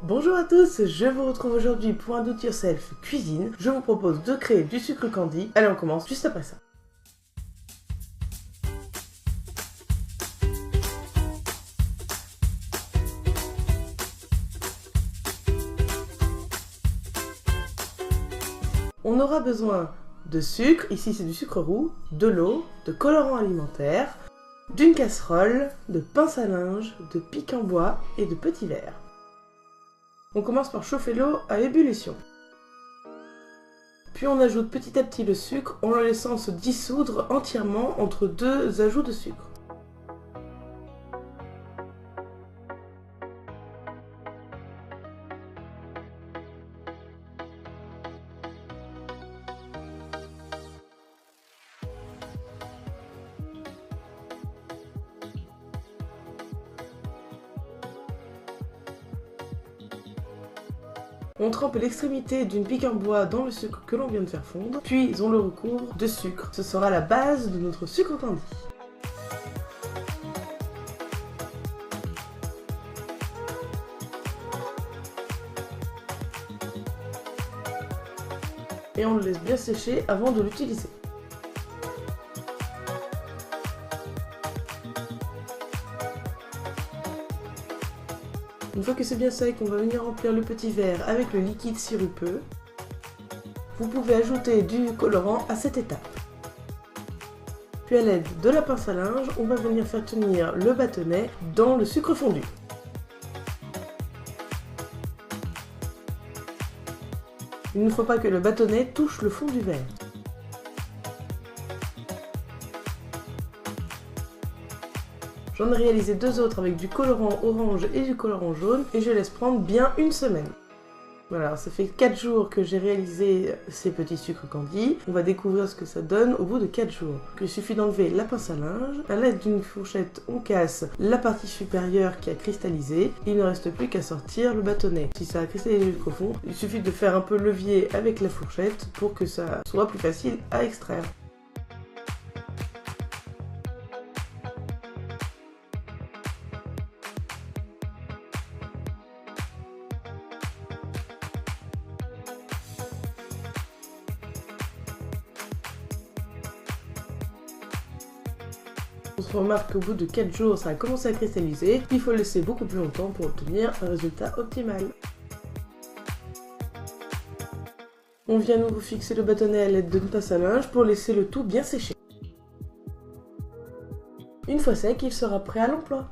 Bonjour à tous, je vous retrouve aujourd'hui pour un Do It Yourself cuisine. Je vous propose de créer du sucre candy. Allez, on commence juste après ça. On aura besoin de sucre, ici c'est du sucre roux, de l'eau, de colorant alimentaire, d'une casserole, de pince à linge, de pic en bois et de petits verres. On commence par chauffer l'eau à ébullition. Puis on ajoute petit à petit le sucre en le laissant se dissoudre entièrement entre deux ajouts de sucre. On trempe l'extrémité d'une pique en bois dans le sucre que l'on vient de faire fondre, puis on le recouvre de sucre. Ce sera la base de notre sucre candy. Et on le laisse bien sécher avant de l'utiliser. Une fois que c'est bien sec, on va venir remplir le petit verre avec le liquide sirupeux. Vous pouvez ajouter du colorant à cette étape. Puis à l'aide de la pince à linge, on va venir faire tenir le bâtonnet dans le sucre fondu. Il ne faut pas que le bâtonnet touche le fond du verre. J'en ai réalisé deux autres avec du colorant orange et du colorant jaune et je laisse prendre bien une semaine. Voilà, ça fait 4 jours que j'ai réalisé ces petits sucres candy. On va découvrir ce que ça donne au bout de 4 jours. Il suffit d'enlever la pince à linge. À l'aide d'une fourchette, on casse la partie supérieure qui a cristallisé. Il ne reste plus qu'à sortir le bâtonnet. Si ça a cristallisé jusqu'au fond, il suffit de faire un peu levier avec la fourchette pour que ça soit plus facile à extraire. On se remarque qu'au bout de 4 jours, ça a commencé à cristalliser. Il faut le laisser beaucoup plus longtemps pour obtenir un résultat optimal. On vient nous fixer le bâtonnet à l'aide d'une pince à linge pour laisser le tout bien sécher. Une fois sec, il sera prêt à l'emploi.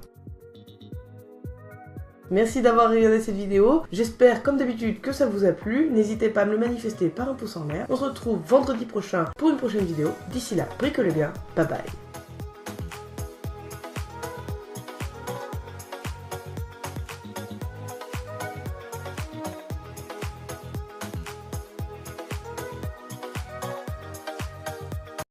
Merci d'avoir regardé cette vidéo, j'espère comme d'habitude que ça vous a plu, n'hésitez pas à me le manifester par un pouce en l'air. On se retrouve vendredi prochain pour une prochaine vidéo, d'ici là, bricolez bien, bye bye.